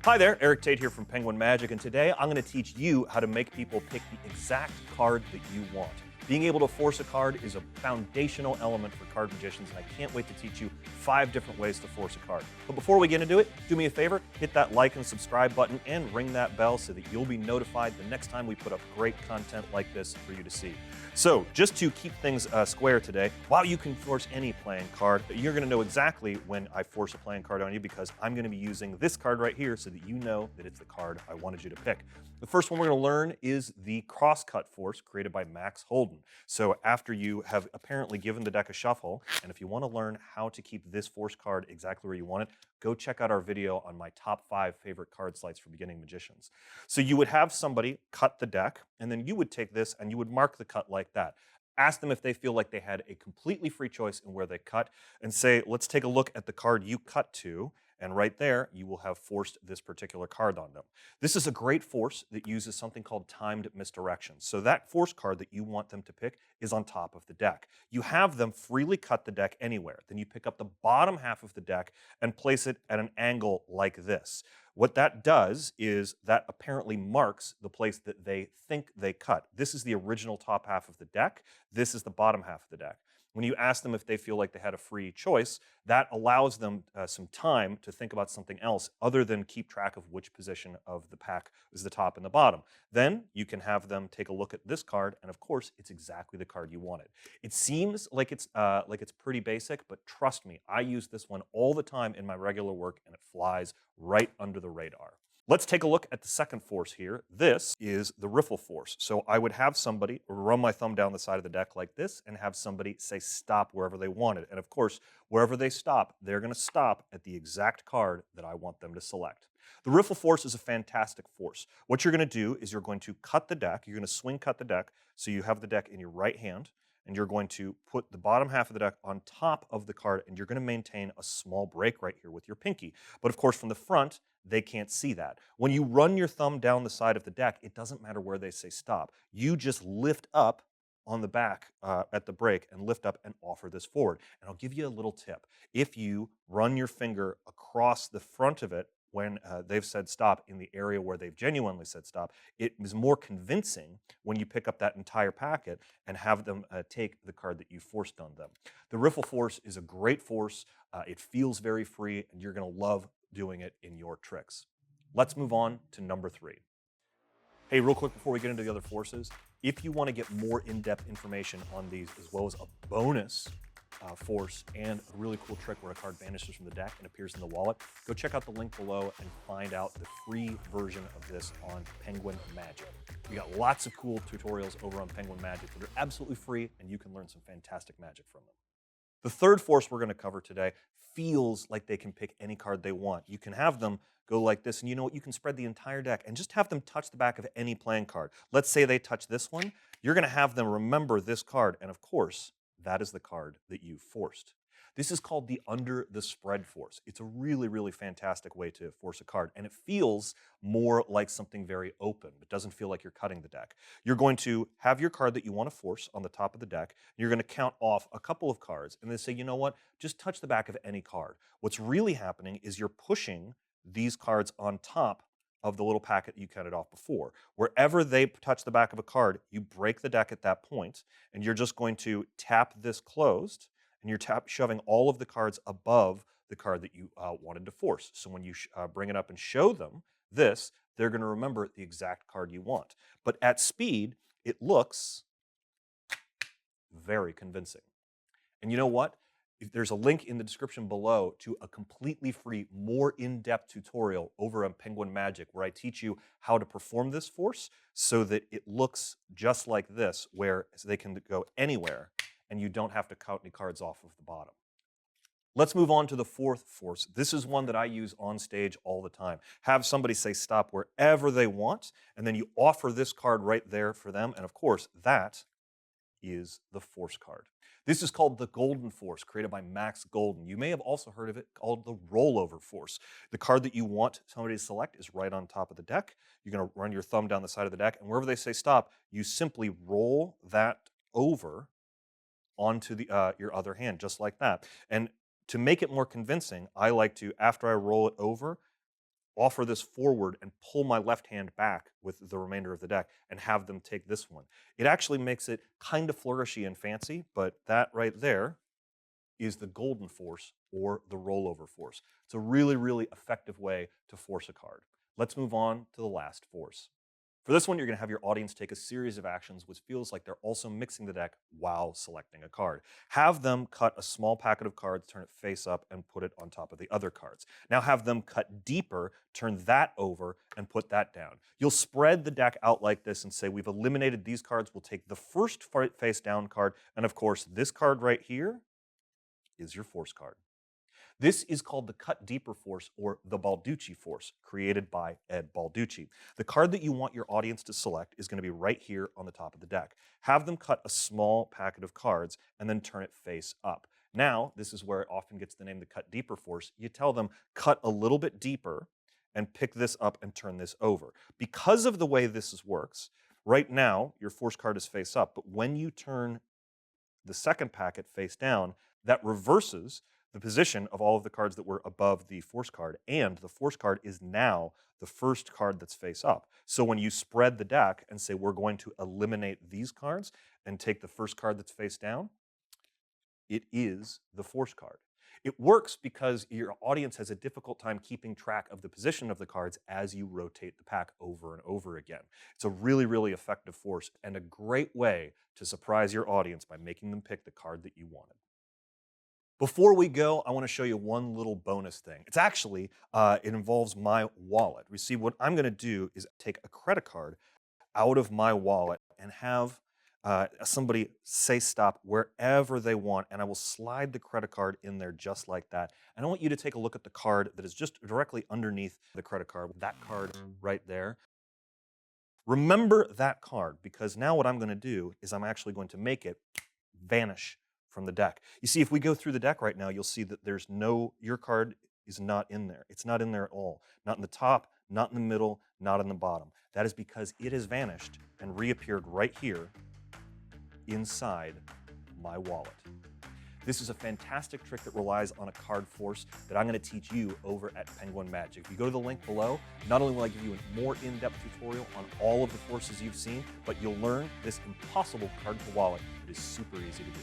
Hi there, Eric Tate here from Penguin Magic, and today I'm going to teach you how to make people pick the exact card that you want. Being able to force a card is a foundational element for card magicians, and I can't wait to teach you 5 different ways to force a card. But before we get into it, do me a favor, hit that like and subscribe button and ring that bell so that you'll be notified the next time we put up great content like this for you to see. So, just to keep things square today, while you can force any playing card, you're going to know exactly when I force a playing card on you because I'm going to be using this card right here so that you know that it's the card I wanted you to pick. The first one we're going to learn is the crosscut force created by Max Holden. So after you have apparently given the deck a shuffle, and if you want to learn how to keep this force card exactly where you want it, go check out our video on my top 5 favorite card sleights for beginning magicians. So you would have somebody cut the deck, and then you would take this and you would mark the cut like that. Ask them if they feel like they had a completely free choice in where they cut, and say, let's take a look at the card you cut to, and right there, you will have forced this particular card on them. This is a great force that uses something called timed misdirection. So that force card that you want them to pick is on top of the deck. You have them freely cut the deck anywhere. Then you pick up the bottom half of the deck and place it at an angle like this. What that does is that apparently marks the place that they think they cut. This is the original top half of the deck. This is the bottom half of the deck. When you ask them if they feel like they had a free choice, that allows them some time to think about something else other than keep track of which position of the pack is the top and the bottom. Then you can have them take a look at this card, and of course, it's exactly the card you wanted. It seems like it's pretty basic, but trust me, I use this one all the time in my regular work, and it flies right under the radar. Let's take a look at the second force here. This is the riffle force. So I would have somebody run my thumb down the side of the deck like this and have somebody say stop wherever they wanted. And of course, wherever they stop, they're going to stop at the exact card that I want them to select. The riffle force is a fantastic force. What you're going to do is you're going to cut the deck. You're going to swing cut the deck so you have the deck in your right hand, and you're going to put the bottom half of the deck on top of the card, and you're going to maintain a small break right here with your pinky. But of course, from the front, they can't see that. When you run your thumb down the side of the deck, it doesn't matter where they say stop. You just lift up on the back at the break and lift up and offer this forward. And I'll give you a little tip. If you run your finger across the front of it when they've said stop in the area where they've genuinely said stop, it is more convincing when you pick up that entire packet and have them take the card that you forced on them. The riffle force is a great force. It feels very free, and you're going to love doing it in your tricks. Let's move on to number 3. Hey, real quick before we get into the other forces, if you want to get more in-depth information on these, as well as a bonus force and a really cool trick where a card vanishes from the deck and appears in the wallet, go check out the link below and find out the free version of this on Penguin Magic. We got lots of cool tutorials over on Penguin Magic that are absolutely free, and you can learn some fantastic magic from them. The third force we're going to cover today feels like they can pick any card they want. You can have them go like this, and you know what? You can spread the entire deck and just have them touch the back of any playing card. Let's say they touch this one. You're going to have them remember this card, and of course, that is the card that you forced. This is called the under the spread force. It's a really, really fantastic way to force a card, and it feels more like something very open. It doesn't feel like you're cutting the deck. You're going to have your card that you want to force on the top of the deck. You're going to count off a couple of cards and then say, you know what, just touch the back of any card. What's really happening is you're pushing these cards on top of the little packet you counted off before. Wherever they touch the back of a card, you break the deck at that point, and you're just going to tap this closed, and you're shoving all of the cards above the card that you wanted to force. So when you bring it up and show them this, they're going to remember the exact card you want. But at speed, it looks very convincing. And you know what? There's a link in the description below to a completely free, more in-depth tutorial over on Penguin Magic where I teach you how to perform this force so that it looks just like this, where they can go anywhere and you don't have to count any cards off of the bottom. Let's move on to the fourth force. This is one that I use on stage all the time. Have somebody say stop wherever they want, and then you offer this card right there for them, and of course, that is the force card. This is called the Golden Force, created by Max Golden. You may have also heard of it called the Rollover Force. The card that you want somebody to select is right on top of the deck. You're going to run your thumb down the side of the deck, and wherever they say stop, you simply roll that over onto your other hand, just like that. And to make it more convincing, I like to, after I roll it over, offer this forward and pull my left hand back with the remainder of the deck and have them take this one. It actually makes it kind of flourishy and fancy, but that right there is the golden force or the rollover force. It's a really, really effective way to force a card. Let's move on to the last force. For this one, you're going to have your audience take a series of actions which feels like they're also mixing the deck while selecting a card. Have them cut a small packet of cards, turn it face up, and put it on top of the other cards. Now have them cut deeper, turn that over, and put that down. You'll spread the deck out like this and say, we've eliminated these cards. We'll take the first face down card, and of course, this card right here is your force card. This is called the cut deeper force or the Balducci force, created by Ed Balducci. The card that you want your audience to select is going to be right here on the top of the deck. Have them cut a small packet of cards and then turn it face up. Now, this is where it often gets the name the cut deeper force. You tell them, cut a little bit deeper and pick this up and turn this over. Because of the way this works, right now, your force card is face up, but when you turn the second packet face down, that reverses the position of all of the cards that were above the force card, and the force card is now the first card that's face up. So when you spread the deck and say we're going to eliminate these cards and take the first card that's face down, it is the force card. It works because your audience has a difficult time keeping track of the position of the cards as you rotate the pack over and over again. It's a really, really effective force and a great way to surprise your audience by making them pick the card that you wanted. Before we go, I want to show you one little bonus thing. It's actually, it involves my wallet. You see, what I'm going to do is take a credit card out of my wallet and have somebody say stop wherever they want, and I will slide the credit card in there just like that. And I want you to take a look at the card that is just directly underneath the credit card, that card right there. Remember that card, because now what I'm going to do is I'm actually going to make it vanish from the deck. You see, if we go through the deck right now, you'll see that your card is not in there. It's not in there at all. Not in the top, not in the middle, not in the bottom. That is because it has vanished and reappeared right here inside my wallet. This is a fantastic trick that relies on a card force that I'm going to teach you over at Penguin Magic. If you go to the link below, not only will I give you a more in-depth tutorial on all of the forces you've seen, but you'll learn this impossible card to wallet that is super easy to do.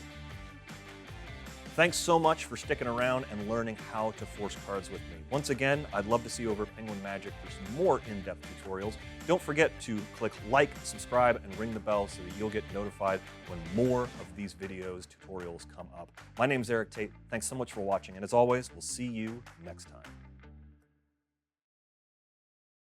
Thanks so much for sticking around and learning how to force cards with me. Once again, I'd love to see you over at Penguin Magic for some more in-depth tutorials. Don't forget to click like, subscribe, and ring the bell so that you'll get notified when more of these videos, tutorials come up. My name's Eric Tate. Thanks so much for watching, and as always, we'll see you next time.